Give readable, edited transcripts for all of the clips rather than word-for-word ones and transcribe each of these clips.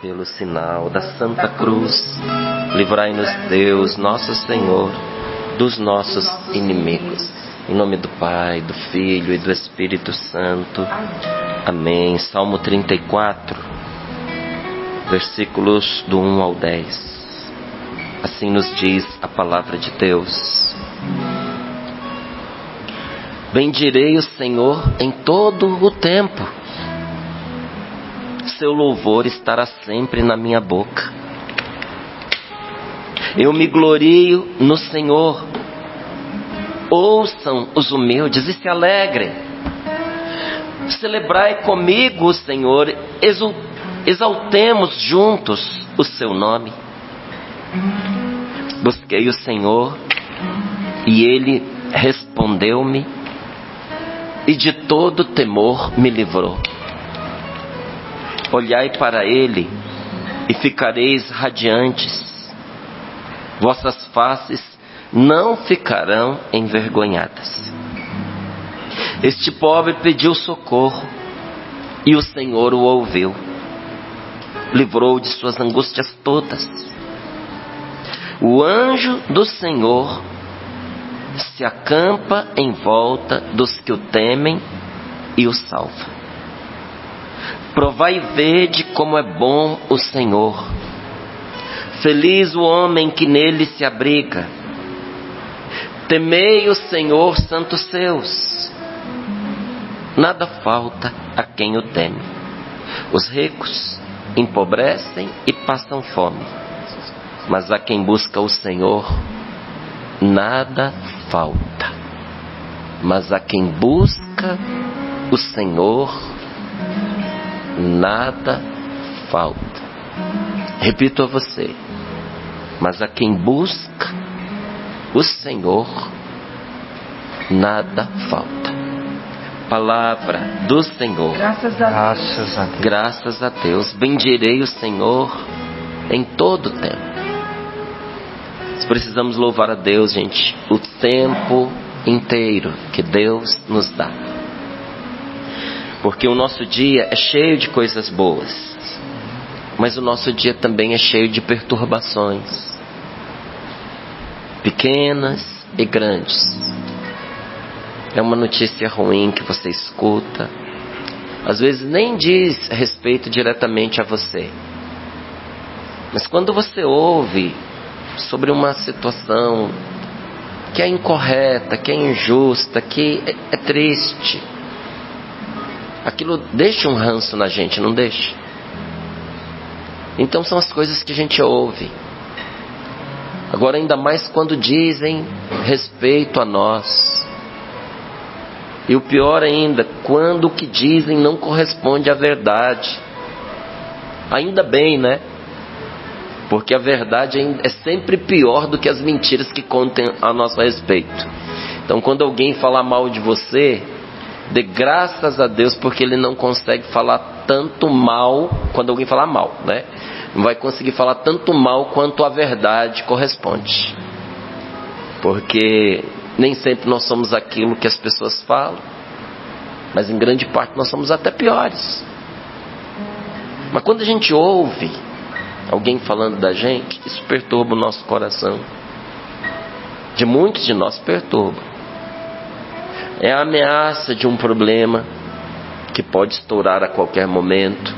Pelo sinal da Santa Cruz, livrai-nos Deus, nosso Senhor, dos nossos inimigos. Em nome do Pai, do Filho e do Espírito Santo. Amém. Salmo 34, versículos do 1 ao 10. Assim nos diz a palavra de Deus. Bendirei o Senhor em todo o tempo. Seu louvor estará sempre na minha boca. Eu me glorio no Senhor. Ouçam os humildes e se alegrem. Celebrai comigo o Senhor. Exaltemos juntos o seu nome. Busquei o Senhor e Ele respondeu-me e de todo temor me livrou. Olhai para Ele e ficareis radiantes. Vossas faces não ficarão envergonhadas. Este pobre pediu socorro e o Senhor o ouviu. Livrou de suas angústias todas. O anjo do Senhor se acampa em volta dos que o temem e o salva. Provai e vede como é bom o Senhor. Feliz o homem que nele se abriga. Temei o Senhor, santos seus. Nada falta a quem o teme. Os ricos empobrecem e passam fome, mas a quem busca o Senhor, nada falta. Mas a quem busca o Senhor, nada falta. Repito a você. Mas a quem busca o Senhor, nada falta. Palavra do Senhor. Graças a Deus. Graças a Deus. Bendirei o Senhor em todo o tempo. Nós precisamos louvar a Deus, gente, o tempo inteiro que Deus nos dá. Porque o nosso dia é cheio de coisas boas, mas o nosso dia também é cheio de perturbações, pequenas e grandes. É uma notícia ruim que você escuta, às vezes nem diz respeito diretamente a você, mas quando você ouve sobre uma situação que é incorreta, que é injusta, que é triste, aquilo deixa um ranço na gente, não deixa? Então são as coisas que a gente ouve. Agora, ainda mais quando dizem respeito a nós. E o pior ainda, quando o que dizem não corresponde à verdade. Ainda bem, né? Porque a verdade é sempre pior do que as mentiras que contam a nosso respeito. Então, quando alguém falar mal de você, dê graças a Deus, porque ele não consegue falar tanto mal. Quando alguém falar mal, né? Não vai conseguir falar tanto mal quanto a verdade corresponde. Porque nem sempre nós somos aquilo que as pessoas falam, mas em grande parte nós somos até piores. Mas quando a gente ouve alguém falando da gente, isso perturba o nosso coração. De muitos de nós perturba. É a ameaça de um problema que pode estourar a qualquer momento.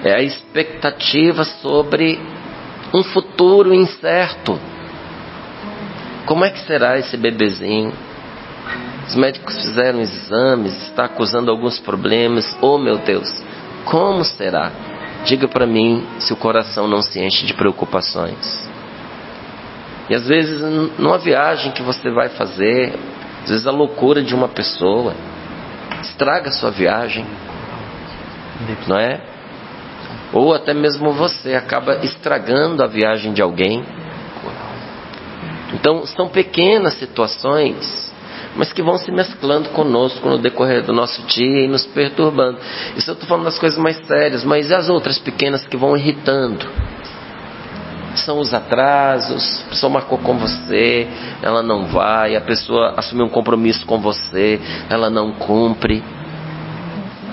É a expectativa sobre um futuro incerto. Como é que será esse bebezinho? Os médicos fizeram exames, está acusando alguns problemas. Oh, meu Deus, como será? Diga para mim se o coração não se enche de preocupações. E às vezes, numa viagem que você vai fazer, às vezes a loucura de uma pessoa estraga a sua viagem, não é? Ou até mesmo você acaba estragando a viagem de alguém. Então são pequenas situações, mas que vão se mesclando conosco no decorrer do nosso dia e nos perturbando. Isso eu estou falando das coisas mais sérias, mas e as outras pequenas que vão irritando? São os atrasos. A pessoa marcou com você, ela não vai. A pessoa assumiu um compromisso com você, ela não cumpre.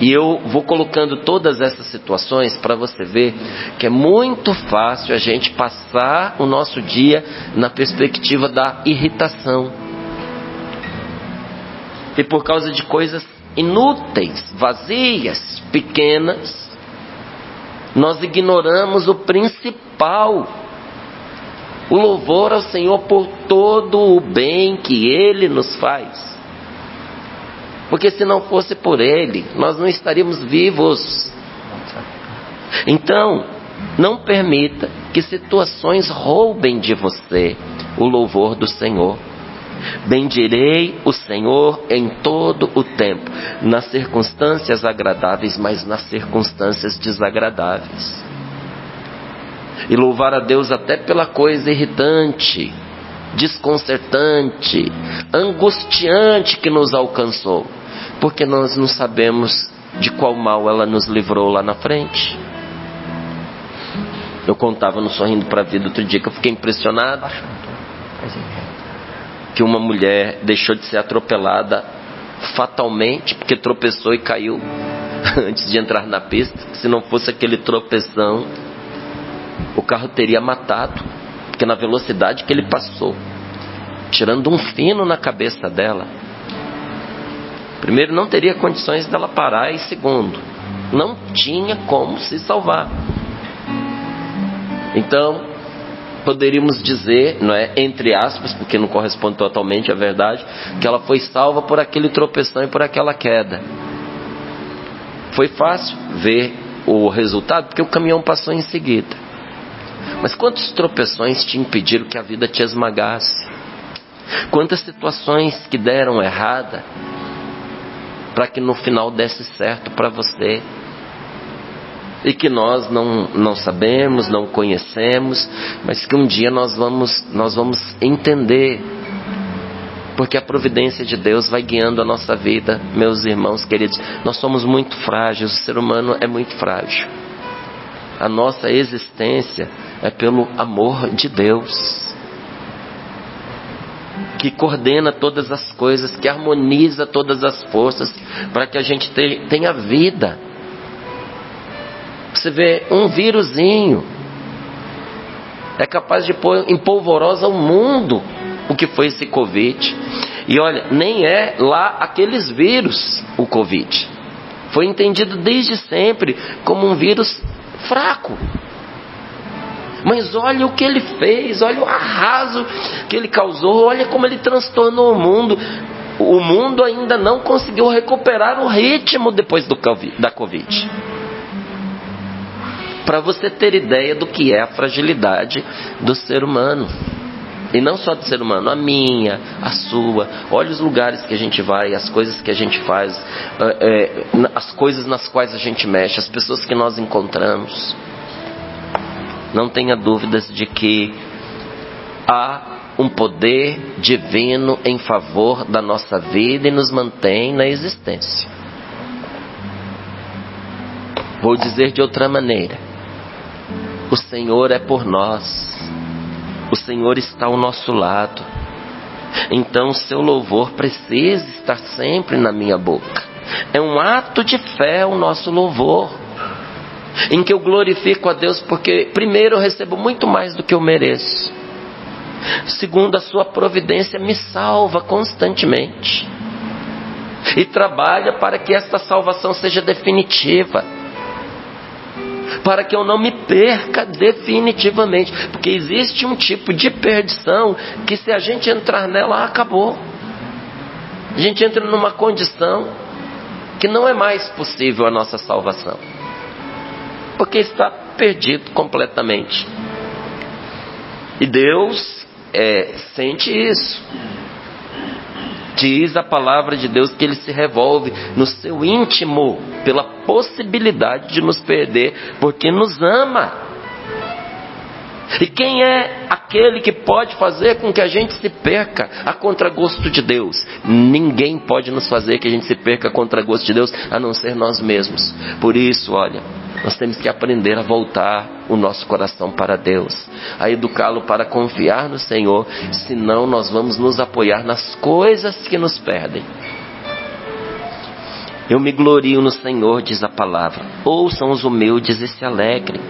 E eu vou colocando todas essas situações para você ver que é muito fácil a gente passar o nosso dia na perspectiva da irritação. E por causa de coisas inúteis, vazias, pequenas, nós ignoramos o principal, o louvor ao Senhor por todo o bem que Ele nos faz. Porque se não fosse por Ele, nós não estaríamos vivos. Então, não permita que situações roubem de você o louvor do Senhor. Bendirei o Senhor em todo o tempo, nas circunstâncias agradáveis, mas nas circunstâncias desagradáveis. E louvar a Deus até pela coisa irritante, desconcertante, angustiante que nos alcançou, porque nós não sabemos de qual mal ela nos livrou lá na frente. Eu contava no Sorrindo para a Vida outro dia que eu fiquei impressionado que uma mulher deixou de ser atropelada fatalmente porque tropeçou e caiu antes de entrar na pista. Se não fosse aquele tropeção, o carro teria matado, porque na velocidade que ele passou, tirando um fino na cabeça dela, primeiro, não teria condições dela parar, e segundo, não tinha como se salvar. Então, poderíamos dizer, não é, entre aspas, porque não corresponde totalmente à verdade, que ela foi salva por aquele tropeção e por aquela queda. Foi fácil ver o resultado, porque o caminhão passou em seguida. Mas quantos tropeções te impediram que a vida te esmagasse? Quantas situações que deram errada para que no final desse certo para você? E que nós não sabemos, não conhecemos, mas que um dia nós vamos entender, porque a providência de Deus vai guiando a nossa vida. Meus irmãos queridos, nós somos muito frágeis, o ser humano é muito frágil. A nossa existência é pelo amor de Deus, que coordena todas as coisas, que harmoniza todas as forças para que a gente tenha vida. Você vê, um vírusinho é capaz de pôr em polvorosa o mundo, o que foi esse Covid. E olha, nem é lá aqueles vírus, o Covid. Foi entendido desde sempre como um vírus fraco. Mas olha o que ele fez, olha o arraso que ele causou, olha como ele transtornou o mundo. O mundo ainda não conseguiu recuperar o ritmo depois da Covid. Para você ter ideia do que é a fragilidade do ser humano. E não só do ser humano, a minha, a sua. Olha os lugares que a gente vai, as coisas que a gente faz, as coisas nas quais a gente mexe, as pessoas que nós encontramos. Não tenha dúvidas de que há um poder divino em favor da nossa vida e nos mantém na existência. Vou dizer de outra maneira: o Senhor é por nós, o Senhor está ao nosso lado. Então o seu louvor precisa estar sempre na minha boca. É um ato de fé o nosso louvor, em que eu glorifico a Deus porque primeiro eu recebo muito mais do que eu mereço, segundo a sua providência me salva constantemente e trabalha para que esta salvação seja definitiva, para que eu não me perca definitivamente, porque existe um tipo de perdição que, se a gente entrar nela, acabou. A gente entra numa condição que não é mais possível a nossa salvação, porque está perdido completamente. E Deus sente isso. Diz a palavra de Deus que Ele se revolve no seu íntimo pela possibilidade de nos perder, porque nos ama. E quem é aquele que pode fazer com que a gente se perca a contragosto de Deus? Ninguém pode nos fazer que a gente se perca a contragosto de Deus, a não ser nós mesmos. Por isso, olha, nós temos que aprender a voltar o nosso coração para Deus, a educá-lo para confiar no Senhor, senão nós vamos nos apoiar nas coisas que nos perdem. Eu me glorio no Senhor, diz a palavra. Ouçam os humildes e se alegrem.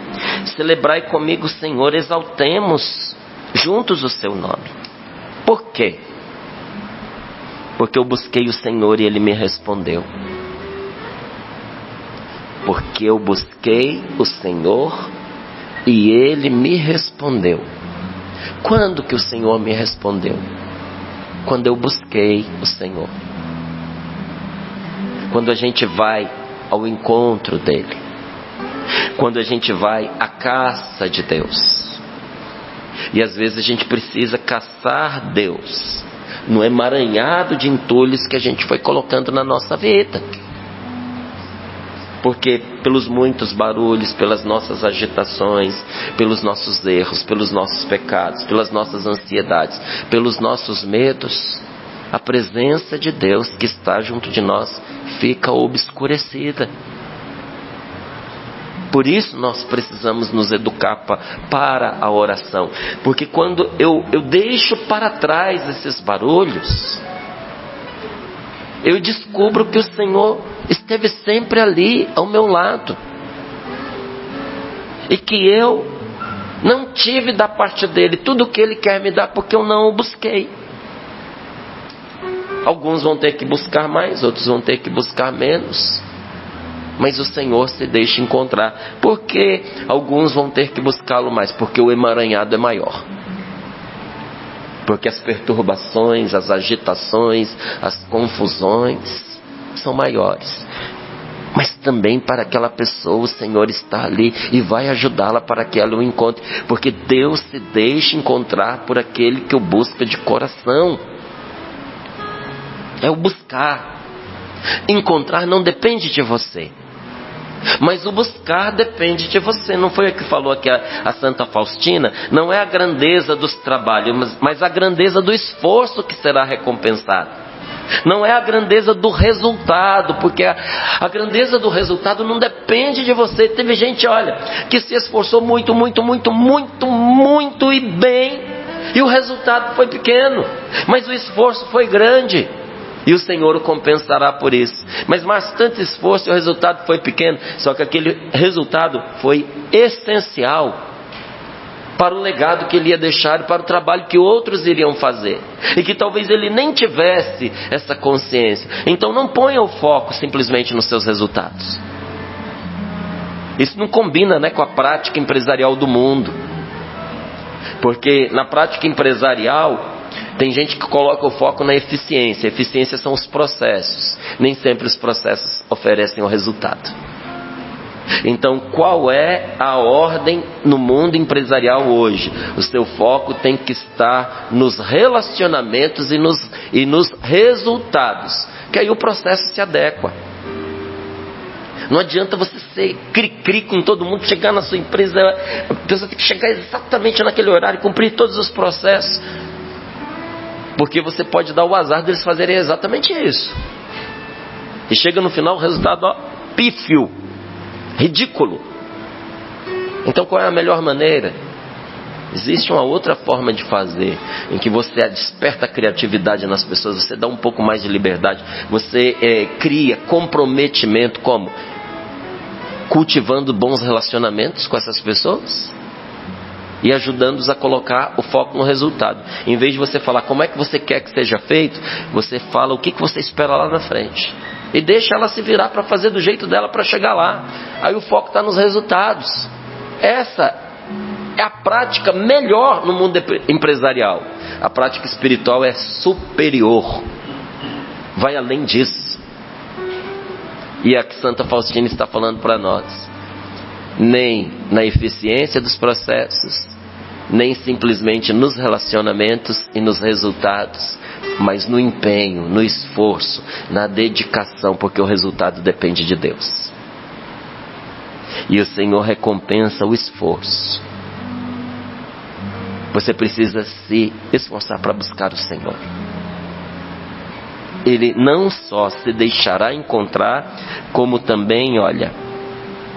Celebrai comigo, Senhor, exaltemos juntos o seu nome. Por quê? Porque eu busquei o Senhor e Ele me respondeu. Porque eu busquei o Senhor e Ele me respondeu. Quando que o Senhor me respondeu? Quando eu busquei o Senhor. Quando a gente vai ao encontro dEle. Quando a gente vai à caça de Deus. E às vezes a gente precisa caçar Deus no emaranhado de entulhos que a gente foi colocando na nossa vida. Porque pelos muitos barulhos, pelas nossas agitações, pelos nossos erros, pelos nossos pecados, pelas nossas ansiedades, pelos nossos medos, a presença de Deus que está junto de nós fica obscurecida. Por isso nós precisamos nos educar para a oração. Porque quando eu deixo para trás esses barulhos, eu descubro que o Senhor esteve sempre ali ao meu lado. E que eu não tive da parte dele tudo o que ele quer me dar porque eu não o busquei. Alguns vão ter que buscar mais, outros vão ter que buscar menos. Mas o Senhor se deixa encontrar. Por que alguns vão ter que buscá-lo mais? Porque o emaranhado é maior. Porque as perturbações, as agitações, as confusões são maiores. Mas também para aquela pessoa o Senhor está ali e vai ajudá-la para que ela o encontre. Porque Deus se deixa encontrar por aquele que o busca de coração. É o buscar. Encontrar não depende de você. Mas o buscar depende de você. Não foi o que falou aqui a Santa Faustina? Não é a grandeza dos trabalhos, mas a grandeza do esforço que será recompensado. Não é a grandeza do resultado, porque a grandeza do resultado não depende de você. Teve gente, olha, que se esforçou muito e bem, e o resultado foi pequeno, mas o esforço foi grande. E o Senhor o compensará por isso. Mas bastante esforço e o resultado foi pequeno. Só que aquele resultado foi essencial para o legado que ele ia deixar e para o trabalho que outros iriam fazer. E que talvez ele nem tivesse essa consciência. Então não ponha o foco simplesmente nos seus resultados. Isso não combina, né, com a prática empresarial do mundo. Porque na prática empresarial tem gente que coloca o foco na eficiência. A eficiência são os processos. Nem sempre os processos oferecem o resultado. Então, qual é a ordem no mundo empresarial hoje? O seu foco tem que estar nos relacionamentos e nos resultados. Que aí o processo se adequa. Não adianta você ser cri-cri com todo mundo, chegar na sua empresa, a pessoa tem que chegar exatamente naquele horário, cumprir todos os processos. Porque você pode dar o azar deles fazerem exatamente isso. E chega no final o resultado, pífio, ridículo. Então qual é a melhor maneira? Existe uma outra forma de fazer, em que você desperta a criatividade nas pessoas, você dá um pouco mais de liberdade, você cria comprometimento, como? Cultivando bons relacionamentos com essas pessoas. E ajudando-os a colocar o foco no resultado. Em vez de você falar como é que você quer que seja feito, você fala o que você espera lá na frente. E deixa ela se virar para fazer do jeito dela para chegar lá. Aí o foco está nos resultados. Essa é a prática melhor no mundo empresarial. A prática espiritual é superior. Vai além disso. E é a que Santa Faustina está falando para nós. Nem na eficiência dos processos, nem simplesmente nos relacionamentos e nos resultados, mas no empenho, no esforço, na dedicação, porque o resultado depende de Deus. E o Senhor recompensa o esforço. Você precisa se esforçar para buscar o Senhor. Ele não só se deixará encontrar, como também,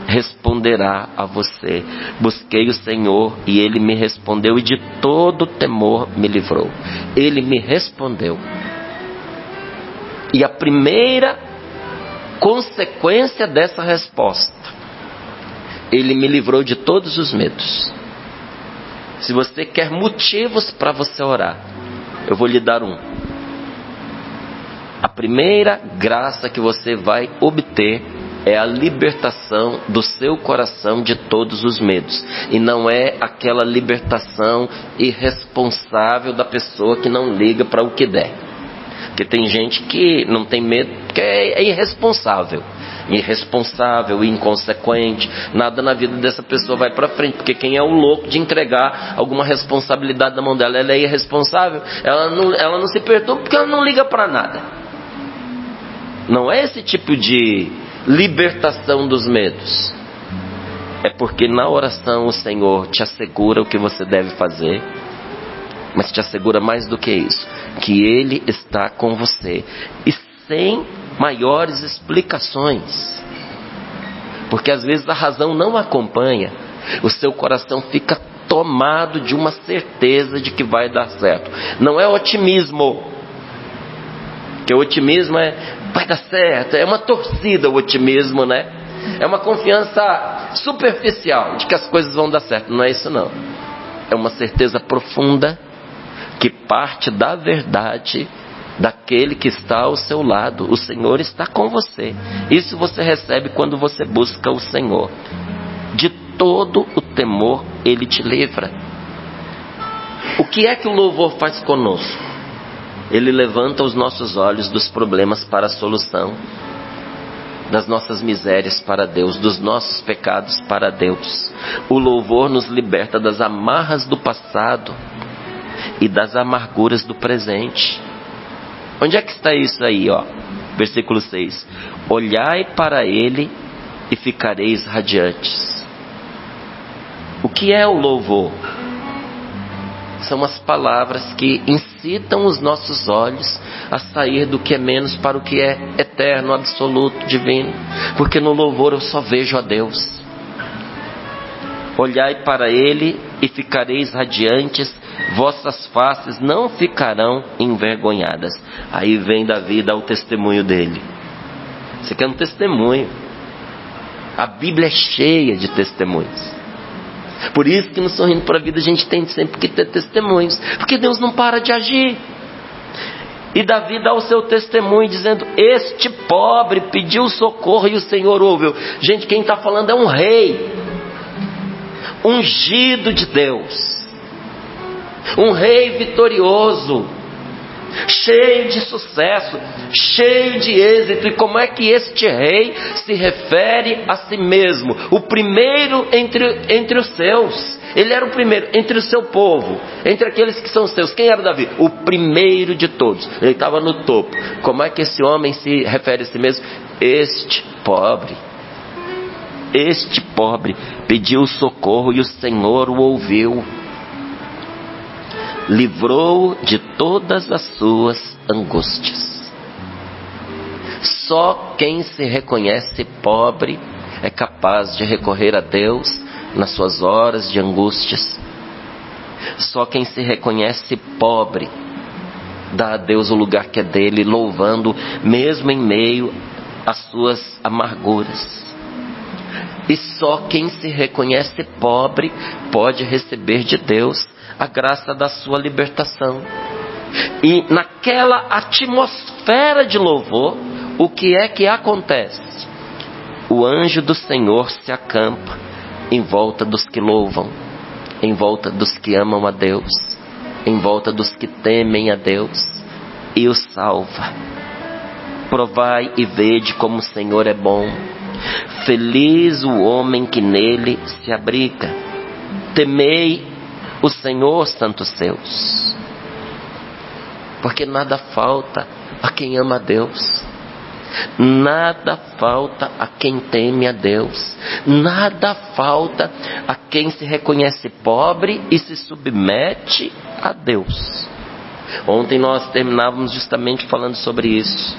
responderá a você. Busquei o Senhor e Ele me respondeu e de todo temor me livrou. Ele me respondeu. E a primeira consequência dessa resposta, Ele me livrou de todos os medos. Se você quer motivos para você orar, eu vou lhe dar um. A primeira graça que você vai obter é a libertação do seu coração de todos os medos. E não é aquela libertação irresponsável da pessoa que não liga para o que der. Porque tem gente que não tem medo porque é irresponsável. Irresponsável, inconsequente. Nada na vida dessa pessoa vai para frente. Porque quem é o louco de entregar alguma responsabilidade na mão dela? Ela é irresponsável. Ela não se perturba porque ela não liga para nada. Não é esse tipo de libertação dos medos. É porque na oração o Senhor te assegura o que você deve fazer, mas te assegura mais do que isso, que Ele está com você, e sem maiores explicações. Porque às vezes a razão não acompanha, o seu coração fica tomado de uma certeza de que vai dar certo. Não é otimismo, porque o otimismo vai dar certo, é uma torcida o otimismo, né? É uma confiança superficial de que as coisas vão dar certo. Não é isso não. É uma certeza profunda que parte da verdade daquele que está ao seu lado. O Senhor está com você. Isso você recebe quando você busca o Senhor. De todo o temor Ele te livra. O que é que o louvor faz conosco? Ele levanta os nossos olhos dos problemas para a solução, das nossas misérias para Deus, dos nossos pecados para Deus. O louvor nos liberta das amarras do passado e das amarguras do presente. Onde é que está isso aí, ó? Versículo 6. Olhai para Ele e ficareis radiantes. O que é o louvor? São as palavras que incitam os nossos olhos a sair do que é menos para o que é eterno, absoluto, divino. Porque no louvor eu só vejo a Deus. Olhai para Ele e ficareis radiantes, vossas faces não ficarão envergonhadas. Aí vem Davi dar o testemunho dele. Você quer um testemunho? A Bíblia é cheia de testemunhos. Por isso que no Sorrindo para a Vida a gente tem sempre que ter testemunhos, porque Deus não para de agir. E Davi dá o seu testemunho dizendo: este pobre pediu socorro e o Senhor ouviu. Gente, quem está falando é um rei, ungido de Deus, um rei vitorioso, cheio de sucesso, cheio de êxito. E como é que este rei se refere a si mesmo? O primeiro entre os seus. Ele era o primeiro entre o seu povo, entre aqueles que são seus. Quem era Davi? O primeiro de todos. Ele estava no topo. Como é que esse homem se refere a si mesmo? Este pobre pediu socorro e o Senhor o ouviu. Livrou de todas as suas angústias. Só quem se reconhece pobre é capaz de recorrer a Deus nas suas horas de angústias. Só quem se reconhece pobre dá a Deus o lugar que é dele, louvando mesmo em meio às suas amarguras. E só quem se reconhece pobre pode receber de Deus a graça da sua libertação. E naquela atmosfera de louvor, o que é que acontece? O anjo do Senhor se acampa em volta dos que louvam, em volta dos que amam a Deus, em volta dos que temem a Deus, e os salva. Provai e vede como o Senhor é bom. Feliz o homem que nele se abriga. Temei o Senhor, santos seus, porque nada falta a quem ama a Deus, nada falta a quem teme a Deus, nada falta a quem se reconhece pobre e se submete a Deus. Ontem nós terminávamos justamente falando sobre isso,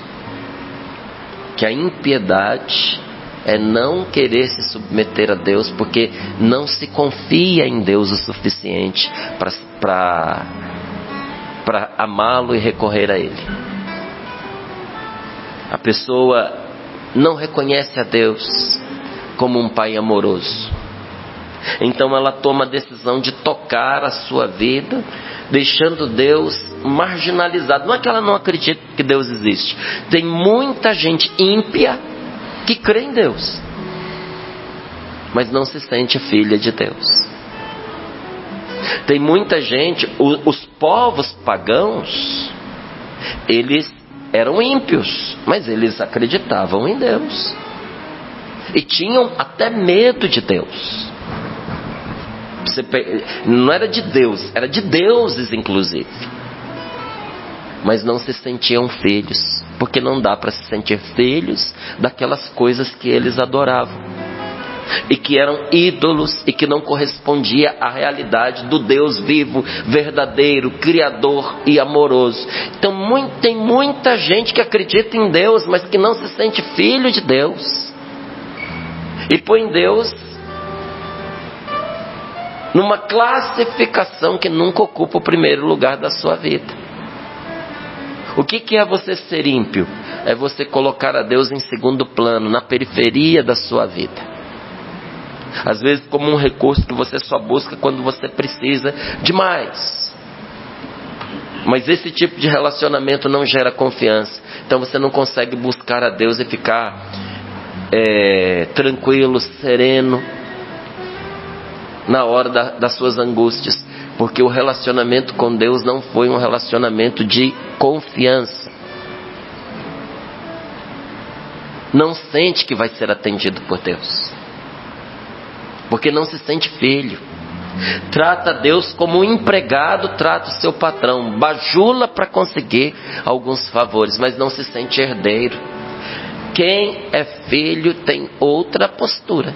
que a impiedade é não querer se submeter a Deus, porque não se confia em Deus o suficiente para amá-lo e recorrer a Ele. A pessoa não reconhece a Deus como um pai amoroso. Então ela toma a decisão de tocar a sua vida, deixando Deus marginalizado. Não é que ela não acredita que Deus existe. Tem muita gente ímpia que crê em Deus, mas não se sente filha de Deus. Tem muita gente, os povos pagãos, eles eram ímpios, mas eles acreditavam em Deus. E tinham até medo de Deus. Não era de Deus, era de deuses inclusive. Mas não se sentiam filhos, porque não dá para se sentir filhos daquelas coisas que eles adoravam, e que eram ídolos, e que não correspondia à realidade do Deus vivo, verdadeiro, criador e amoroso. Então tem muita gente que acredita em Deus, mas que não se sente filho de Deus, e põe Deus numa classificação que nunca ocupa o primeiro lugar da sua vida. O que é você ser ímpio? É você colocar a Deus em segundo plano, na periferia da sua vida. Às vezes como um recurso que você só busca quando você precisa demais. Mas esse tipo de relacionamento não gera confiança. Então você não consegue buscar a Deus e ficar tranquilo, sereno, na hora das suas angústias, porque o relacionamento com Deus não foi um relacionamento de confiança. Não sente que vai ser atendido por Deus, porque não se sente filho. Trata Deus como um empregado trata o seu patrão, bajula para conseguir alguns favores, mas não se sente herdeiro. Quem é filho tem outra postura.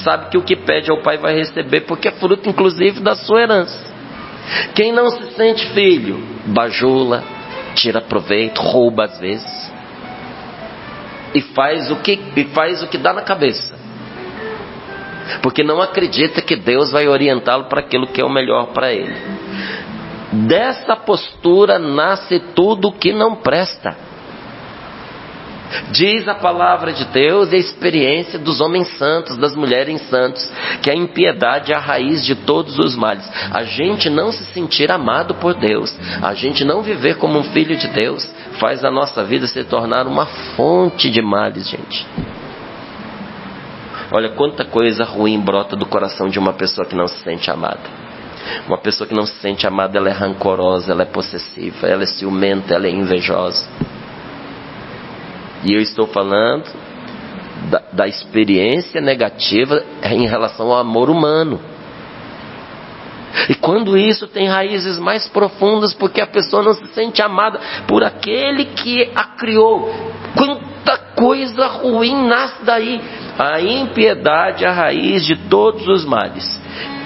Sabe que o que pede ao pai vai receber, porque é fruto inclusive da sua herança. Quem não se sente filho, bajula, tira proveito, rouba às vezes, e faz o que dá na cabeça, porque não acredita que Deus vai orientá-lo para aquilo que é o melhor para ele. Dessa postura nasce tudo o que não presta. Diz a palavra de Deus e a experiência dos homens santos, das mulheres santos, que a impiedade é a raiz de todos os males. A gente não se sentir amado por Deus, a gente não viver como um filho de Deus, faz a nossa vida se tornar uma fonte de males, gente. Olha quanta coisa ruim brota do coração de uma pessoa que não se sente amada. Uma pessoa que não se sente amada, ela é rancorosa, ela é possessiva, ela é ciumenta, ela é invejosa. E eu estou falando da experiência negativa em relação ao amor humano. E quando isso tem raízes mais profundas, porque a pessoa não se sente amada por aquele que a criou. Quanta coisa ruim nasce daí. A impiedade é a raiz de todos os males.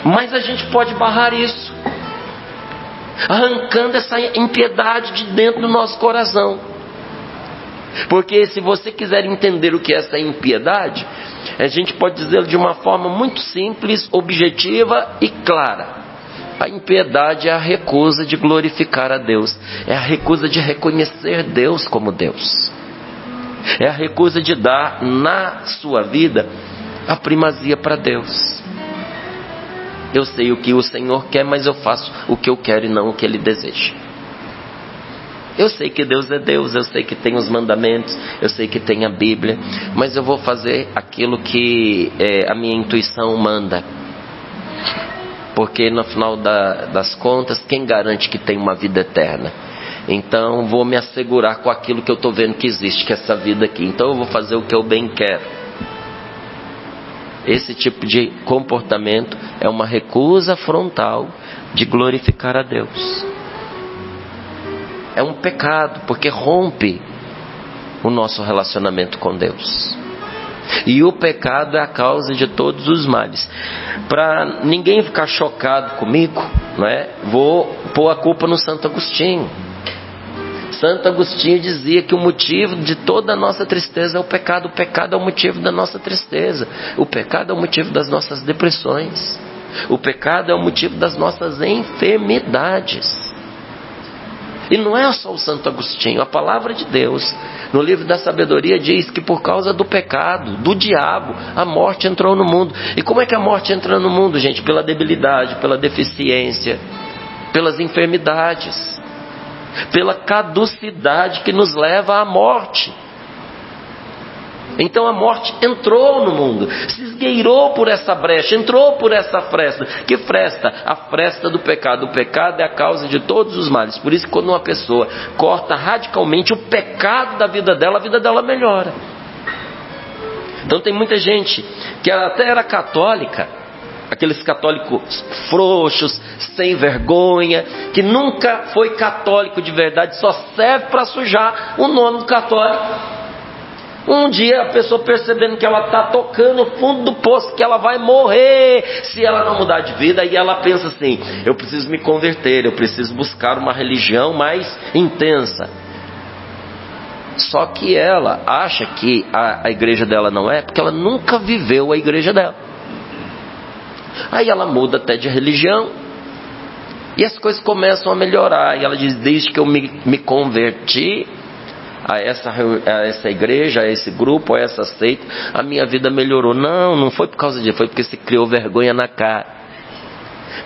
Mas a gente pode barrar isso, arrancando essa impiedade de dentro do nosso coração. Porque se você quiser entender o que é essa impiedade, a gente pode dizer de uma forma muito simples, objetiva e clara. A impiedade é a recusa de glorificar a Deus, é a recusa de reconhecer Deus como Deus, é a recusa de dar na sua vida a primazia para Deus. Eu sei o que o Senhor quer, mas eu faço o que eu quero e não o que Ele deseja. Eu sei que Deus é Deus, eu sei que tem os mandamentos, eu sei que tem a Bíblia, mas eu vou fazer aquilo que a minha intuição manda. Porque no final das contas, quem garante que tem uma vida eterna? Então vou me assegurar com aquilo que eu estou vendo que existe, que é essa vida aqui. Então eu vou fazer o que eu bem quero. Esse tipo de comportamento é uma recusa frontal de glorificar a Deus. É um pecado, porque rompe o nosso relacionamento com Deus. E o pecado é a causa de todos os males. Para ninguém ficar chocado comigo, não é? Vou pôr a culpa no Santo Agostinho. Santo Agostinho dizia que o motivo de toda a nossa tristeza é o pecado. O pecado é o motivo da nossa tristeza. O pecado é o motivo das nossas depressões. O pecado é o motivo das nossas enfermidades. E não é só o Santo Agostinho, a palavra de Deus, no livro da sabedoria, diz que por causa do pecado, do diabo, a morte entrou no mundo. E como é que a morte entra no mundo, gente? Pela debilidade, pela deficiência, pelas enfermidades, pela caducidade que nos leva à morte. Então a morte entrou no mundo, se esgueirou por essa brecha, entrou por essa fresta. Que fresta? A fresta do pecado. O pecado é a causa de todos os males. Por isso que quando uma pessoa corta radicalmente o pecado da vida dela, a vida dela melhora. Então tem muita gente que até era católica, aqueles católicos frouxos, sem vergonha, que nunca foi católico de verdade, só serve para sujar o nome do católico. Um dia a pessoa percebendo que ela está tocando no fundo do poço, que ela vai morrer se ela não mudar de vida, e ela pensa assim: eu preciso me converter, eu preciso buscar uma religião mais intensa. Só que ela acha que a igreja dela não é, porque ela nunca viveu a igreja dela. Aí ela muda até de religião, e as coisas começam a melhorar, e ela diz: desde que eu me converti a essa igreja, a esse grupo, a essa seita, a minha vida melhorou. Não foi por causa disso, foi porque você criou vergonha na cara,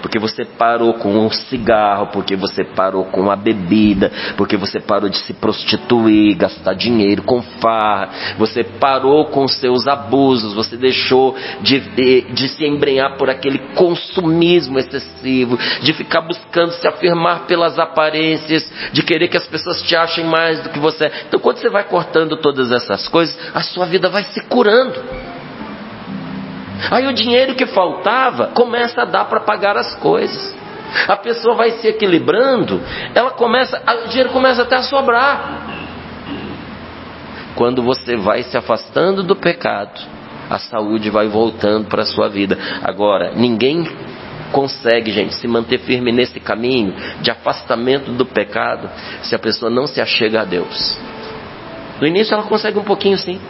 porque você parou com o cigarro, porque você parou com a bebida, porque você parou de se prostituir, gastar dinheiro com farra, você parou com os seus abusos, você deixou de se embrenhar por aquele consumismo excessivo, de ficar buscando se afirmar pelas aparências, de querer que as pessoas te achem mais do que você é. Então quando você vai cortando todas essas coisas, a sua vida vai se curando. Aí o dinheiro que faltava começa a dar para pagar as coisas. A pessoa vai se equilibrando, o dinheiro começa até a sobrar. Quando você vai se afastando do pecado, a saúde vai voltando para a sua vida. Agora, ninguém consegue, gente, se manter firme nesse caminho de afastamento do pecado se a pessoa não se achega a Deus. No início ela consegue um pouquinho, sim.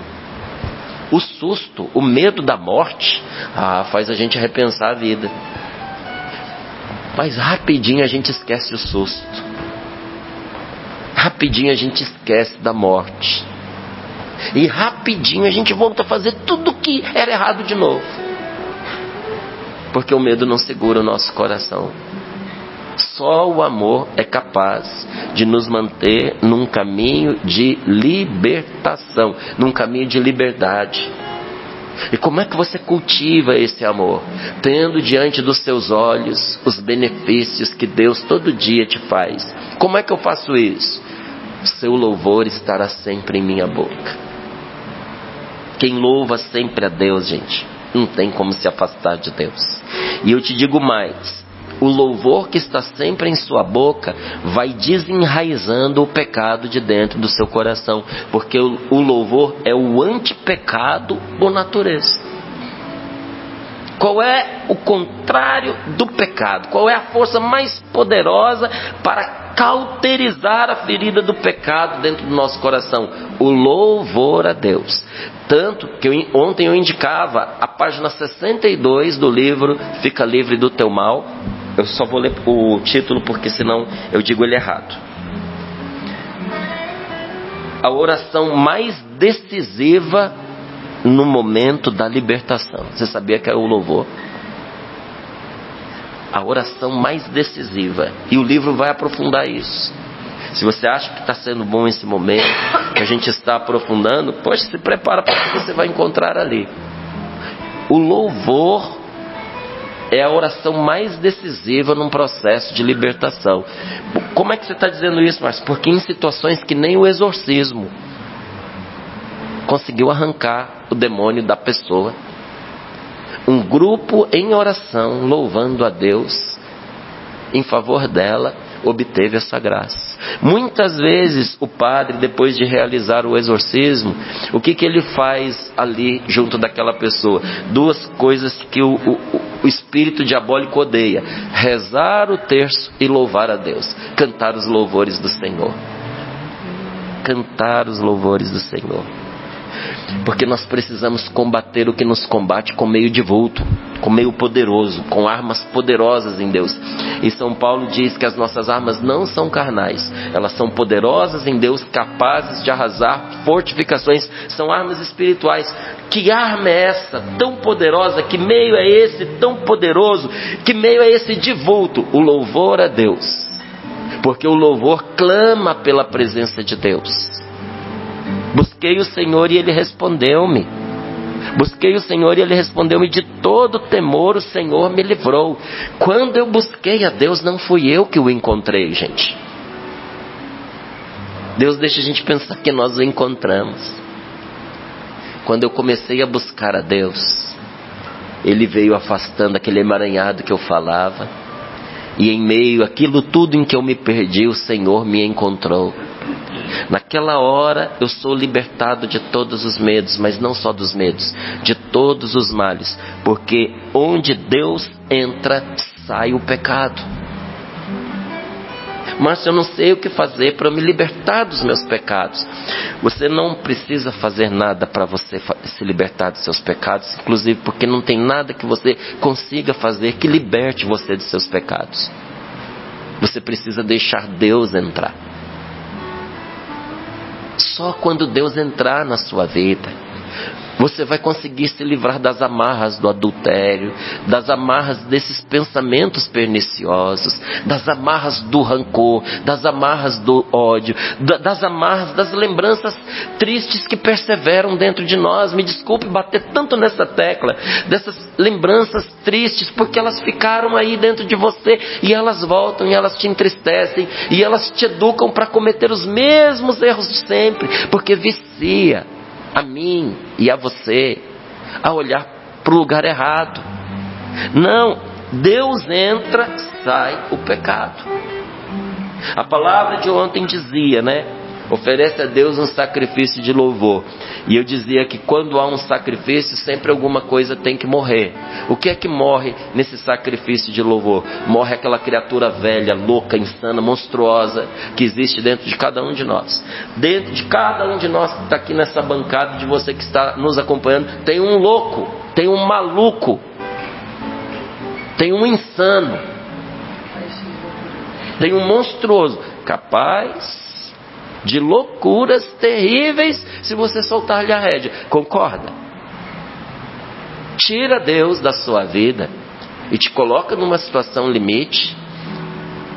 O susto, o medo da morte, faz a gente repensar a vida. Mas rapidinho a gente esquece o susto. Rapidinho a gente esquece da morte. E rapidinho a gente volta a fazer tudo que era errado de novo. Porque o medo não segura o nosso coração. Só o amor é capaz de nos manter num caminho de libertação, num caminho de liberdade. E como é que você cultiva esse amor? Tendo diante dos seus olhos os benefícios que Deus todo dia te faz. Como é que eu faço isso? Seu louvor estará sempre em minha boca. Quem louva sempre a Deus, gente, não tem como se afastar de Deus. E eu te digo mais: o louvor que está sempre em sua boca vai desenraizando o pecado de dentro do seu coração, porque o louvor é o antipecado por natureza. Qual é o contrário do pecado? Qual é a força mais poderosa para cauterizar a ferida do pecado dentro do nosso coração? O louvor a Deus. Tanto que ontem eu indicava a página 62 do livro Fica Livre do Teu Mal. Eu só vou ler o título porque senão eu digo ele errado. A oração mais decisiva no momento da libertação. Você sabia que é o louvor? A oração mais decisiva. E o livro vai aprofundar isso. Se você acha que está sendo bom esse momento, que a gente está aprofundando, pois se prepara para o que você vai encontrar ali. O louvor é a oração mais decisiva num processo de libertação. Como é que você está dizendo isso, Márcio? Porque em situações que nem o exorcismo conseguiu arrancar o demônio da pessoa, um grupo em oração, louvando a Deus em favor dela, obteve essa graça. Muitas vezes o padre, depois de realizar o exorcismo, o que ele faz ali junto daquela pessoa? Duas coisas que o espírito diabólico odeia: rezar o terço e louvar a Deus, cantar os louvores do Senhor. Cantar os louvores do Senhor. Porque nós precisamos combater o que nos combate com meio de vulto, com meio poderoso, com armas poderosas em Deus. E São Paulo diz que as nossas armas não são carnais, elas são poderosas em Deus, capazes de arrasar fortificações, são armas espirituais. Que arma é essa tão poderosa? Que meio é esse tão poderoso? Que meio é esse de vulto? O louvor a Deus, porque o louvor clama pela presença de Deus. Busquei o Senhor e Ele respondeu-me. Busquei o Senhor e Ele respondeu-me. De todo temor o Senhor me livrou. Quando eu busquei a Deus, não fui eu que o encontrei, gente. Deus deixa a gente pensar que nós o encontramos. Quando eu comecei a buscar a Deus, Ele veio afastando aquele emaranhado que eu falava. E em meio àquilo tudo em que eu me perdi, o Senhor me encontrou. Naquela hora eu sou libertado de todos os medos, mas não só dos medos, de todos os males, porque onde Deus entra, sai o pecado. Mas eu não sei o que fazer para me libertar dos meus pecados. Você não precisa fazer nada para você se libertar dos seus pecados, inclusive porque não tem nada que você consiga fazer que liberte você dos seus pecados. Você precisa deixar Deus entrar. Só quando Deus entrar na sua vida, você vai conseguir se livrar das amarras do adultério, das amarras desses pensamentos perniciosos, das amarras do rancor, das amarras do ódio, das amarras das lembranças tristes que perseveram dentro de nós. Me desculpe bater tanto nessa tecla, dessas lembranças tristes, porque elas ficaram aí dentro de você, e elas voltam, e elas te entristecem, e elas te educam para cometer os mesmos erros de sempre, porque vicia a mim e a você a olhar para o lugar errado. Não, Deus entra, sai o pecado. A palavra de ontem dizia, oferece a Deus um sacrifício de louvor. E eu dizia que quando há um sacrifício, sempre alguma coisa tem que morrer. O que é que morre nesse sacrifício de louvor? Morre aquela criatura velha, louca, insana, monstruosa, que existe dentro de cada um de nós. Dentro de cada um de nós que está aqui nessa bancada, de você que está nos acompanhando, tem um louco, tem um maluco, tem um insano, tem um monstruoso, capaz de loucuras terríveis se você soltar-lhe a rédea. Concorda? Tira Deus da sua vida e te coloca numa situação limite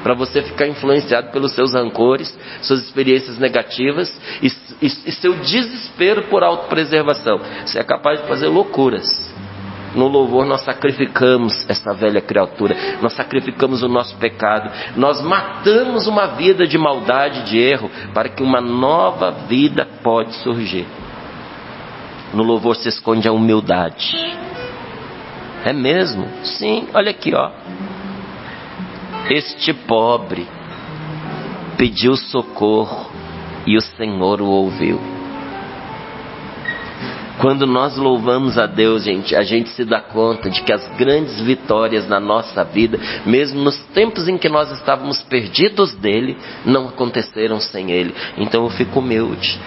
para você ficar influenciado pelos seus rancores, suas experiências negativas e seu desespero por autopreservação. Você é capaz de fazer loucuras. No louvor nós sacrificamos essa velha criatura, nós sacrificamos o nosso pecado, nós matamos uma vida de maldade, de erro, para que uma nova vida pode surgir. No louvor se esconde a humildade. É mesmo? Sim, olha aqui, Este pobre pediu socorro e o Senhor o ouviu. Quando nós louvamos a Deus, gente, a gente se dá conta de que as grandes vitórias na nossa vida, mesmo nos tempos em que nós estávamos perdidos dele, não aconteceram sem ele. Então eu fico humilde.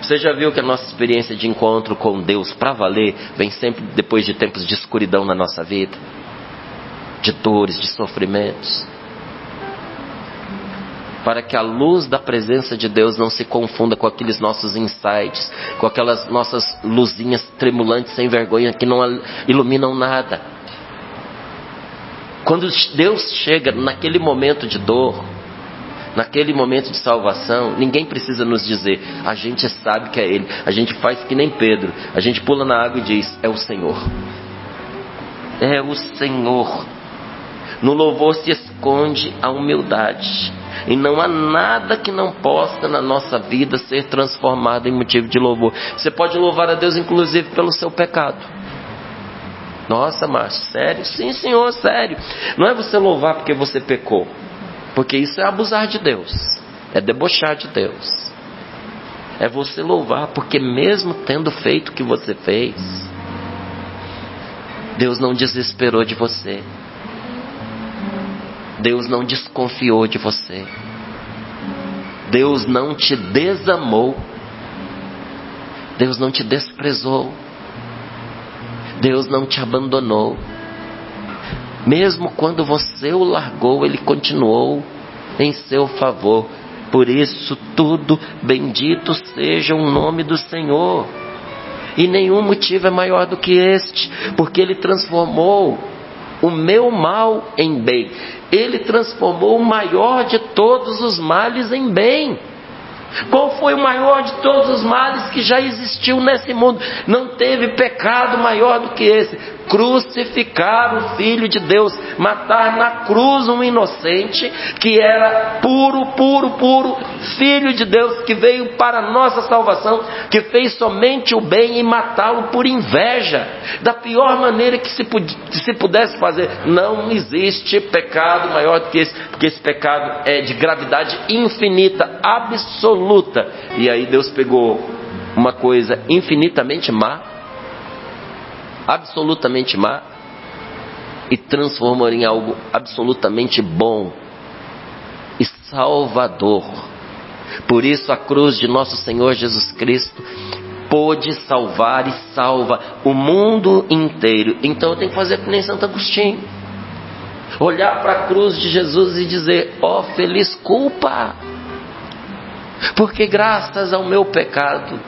Você já viu que a nossa experiência de encontro com Deus, para valer, vem sempre depois de tempos de escuridão na nossa vida? De dores, de sofrimentos. Para que a luz da presença de Deus não se confunda com aqueles nossos insights, com aquelas nossas luzinhas tremulantes sem vergonha que não iluminam nada. Quando Deus chega naquele momento de dor, naquele momento de salvação, ninguém precisa nos dizer, a gente sabe que é Ele. A gente faz que nem Pedro, a gente pula na água e diz, é o Senhor. É o Senhor. No louvor se esconde a humildade. E não há nada que não possa na nossa vida ser transformado em motivo de louvor. Você pode louvar a Deus inclusive pelo seu pecado. Nossa, Márcio, sério? Sim, Senhor, sério. Não é você louvar porque você pecou, porque isso é abusar de Deus, é debochar de Deus. É você louvar porque mesmo tendo feito o que você fez, Deus não desesperou de você. Deus não desconfiou de você. Deus não te desamou. Deus não te desprezou. Deus não te abandonou. Mesmo quando você o largou, Ele continuou em seu favor. Por isso tudo, bendito seja o nome do Senhor. E nenhum motivo é maior do que este, porque Ele transformou o meu mal em bem. Ele transformou o maior de todos os males em bem. Qual foi o maior de todos os males que já existiu nesse mundo? Não teve pecado maior do que esse: crucificar o Filho de Deus, matar na cruz um inocente que era puro Filho de Deus, que veio para a nossa salvação, que fez somente o bem, e matá-lo por inveja, da pior maneira que se pudesse fazer. Não existe pecado maior do que esse, porque esse pecado é de gravidade infinita, absoluta. E aí Deus pegou uma coisa infinitamente má, absolutamente má, e transformou em algo absolutamente bom e salvador. Por isso a cruz de nosso Senhor Jesus Cristo pôde salvar e salva o mundo inteiro. Então eu tenho que fazer que nem Santo Agostinho, olhar para a cruz de Jesus e dizer: ó feliz culpa, porque graças ao meu pecado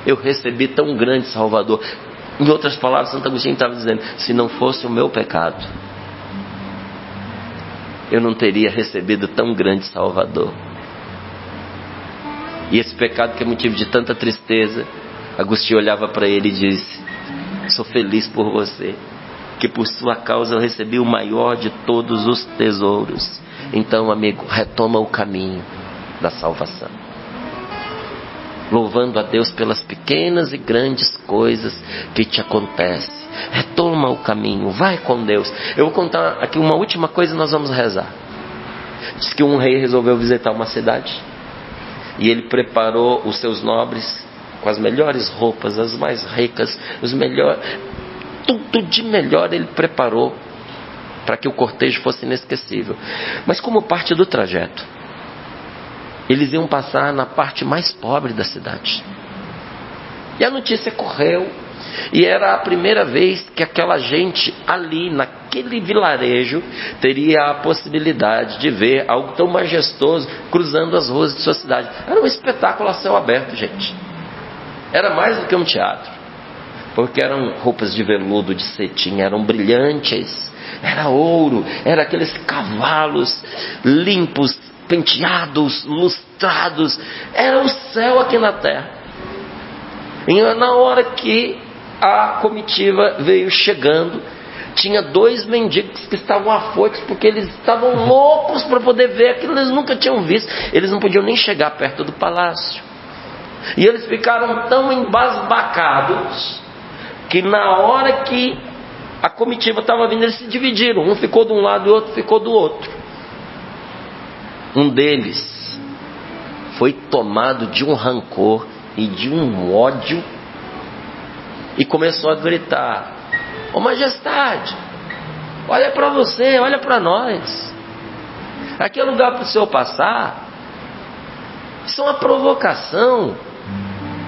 eu recebi tão grande Salvador. Em outras palavras, Santo Agostinho estava dizendo: se não fosse o meu pecado, eu não teria recebido tão grande Salvador. E esse pecado, que é motivo de tanta tristeza, Agostinho olhava para ele e disse: sou feliz por você, que por sua causa eu recebi o maior de todos os tesouros. Então, amigo, retoma o caminho da salvação, louvando a Deus pelas pequenas e grandes coisas que te acontecem. Retoma o caminho, vai com Deus. Eu vou contar aqui uma última coisa e nós vamos rezar. Diz que um rei resolveu visitar uma cidade, e ele preparou os seus nobres com as melhores roupas, as mais ricas, os melhores, tudo de melhor ele preparou para que o cortejo fosse inesquecível. Mas como parte do trajeto, eles iam passar na parte mais pobre da cidade. E a notícia correu, e era a primeira vez que aquela gente ali, naquele vilarejo, teria a possibilidade de ver algo tão majestoso cruzando as ruas de sua cidade. Era um espetáculo a céu aberto, gente. Era mais do que um teatro, porque eram roupas de veludo, de cetim, eram brilhantes, era ouro, era aqueles cavalos limpos, penteados, lustrados. Era o céu aqui na terra. E na hora que a comitiva veio chegando, tinha 2 mendigos que estavam afoitos, porque eles estavam loucos para poder ver aquilo que eles nunca tinham visto. Eles não podiam nem chegar perto do palácio, e eles ficaram tão embasbacados que na hora que a comitiva estava vindo, eles se dividiram. Um ficou de um lado e o outro ficou do outro. Um deles foi tomado de um rancor e de um ódio, e começou a gritar: ô majestade, olha para você, olha para nós, aqui é lugar para o senhor passar? Isso é uma provocação.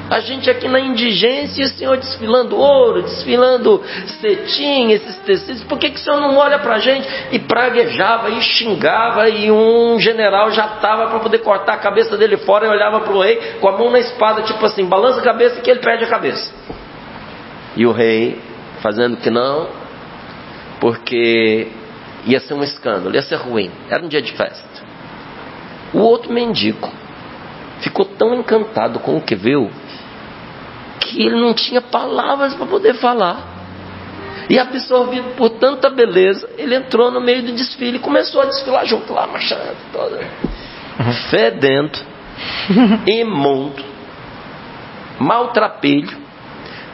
A gente aqui na indigência, e o senhor desfilando ouro, desfilando cetim, esses tecidos, por que o senhor não olha pra gente? E praguejava, e xingava, e um general já estava para poder cortar a cabeça dele fora, e olhava pro rei com a mão na espada, tipo assim: balança a cabeça que ele perde a cabeça. E o rei fazendo que não, porque ia ser um escândalo, ia ser ruim, era um dia de festa. O outro mendigo ficou tão encantado com o que viu, que ele não tinha palavras para poder falar. E absorvido por tanta beleza, ele entrou no meio do desfile e começou a desfilar junto lá, marchando, toda fedendo, imundo, maltrapilho.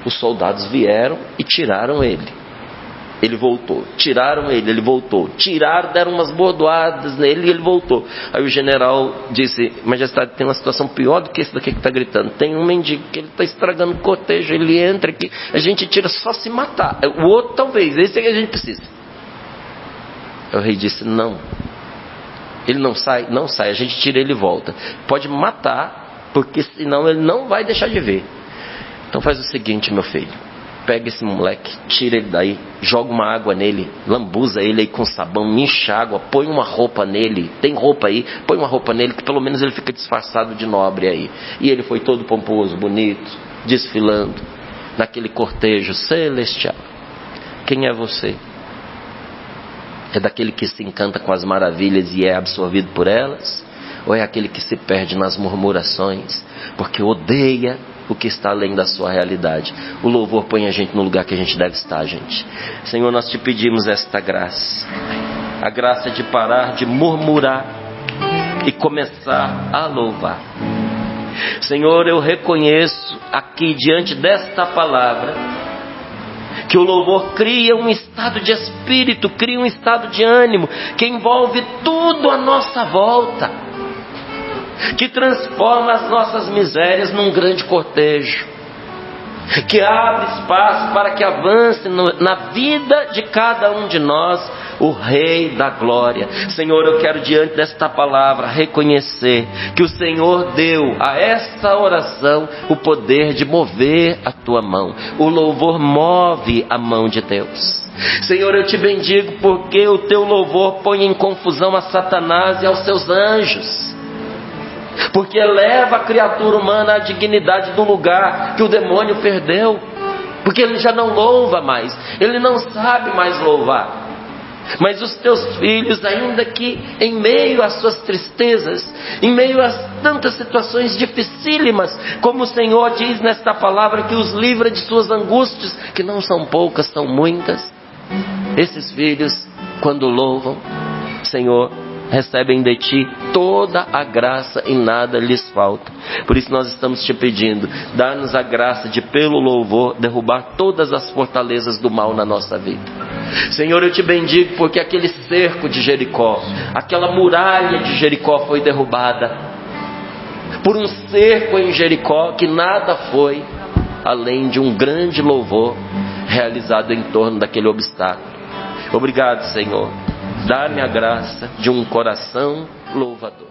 Os soldados vieram e tiraram ele. Ele voltou. Tiraram ele, ele voltou. Tiraram, deram umas bordoadas nele e ele voltou. Aí o general disse: majestade, tem uma situação pior do que esse daqui que está gritando. Tem um mendigo que ele está estragando o cortejo. Ele entra aqui, a gente tira só se matar. O outro talvez, esse é que a gente precisa. Aí o rei disse: não, ele não sai, não sai, a gente tira ele e volta. Pode matar, porque senão ele não vai deixar de ver. Então faz o seguinte, meu filho. Pega esse moleque, tira ele daí, joga uma água nele, lambuza ele aí com sabão, enche água, põe uma roupa nele, tem roupa aí, põe uma roupa nele que pelo menos ele fica disfarçado de nobre aí. E ele foi todo pomposo, bonito, desfilando naquele cortejo celestial. Quem é você? É daquele que se encanta com as maravilhas e é absorvido por elas? Ou é aquele que se perde nas murmurações, porque odeia o que está além da sua realidade? O louvor põe a gente no lugar que a gente deve estar, gente. Senhor, nós te pedimos esta graça. A graça de parar de murmurar e começar a louvar. Senhor, eu reconheço aqui diante desta palavra que o louvor cria um estado de espírito, cria um estado de ânimo que envolve tudo à nossa volta, que transforma as nossas misérias num grande cortejo, que abre espaço para que avance na vida de cada um de nós o Rei da Glória. Senhor, eu quero diante desta palavra reconhecer que o Senhor deu a esta oração o poder de mover a tua mão. O louvor move a mão de Deus. Senhor, eu te bendigo porque o teu louvor põe em confusão a Satanás e aos seus anjos, porque eleva a criatura humana à dignidade do lugar que o demônio perdeu, porque ele já não louva mais, ele não sabe mais louvar. Mas os teus filhos, ainda que em meio às suas tristezas, em meio a tantas situações dificílimas, como o Senhor diz nesta palavra, que os livra de suas angústias, que não são poucas, são muitas, esses filhos, quando louvam, Senhor, recebem de ti toda a graça e nada lhes falta. Por isso nós estamos te pedindo, dá-nos a graça de pelo louvor derrubar todas as fortalezas do mal na nossa vida. Senhor, eu te bendigo porque aquele cerco de Jericó, aquela muralha de Jericó foi derrubada por um cerco em Jericó que nada foi além de um grande louvor realizado em torno daquele obstáculo. Obrigado, Senhor. Dá-me a graça de um coração louvador.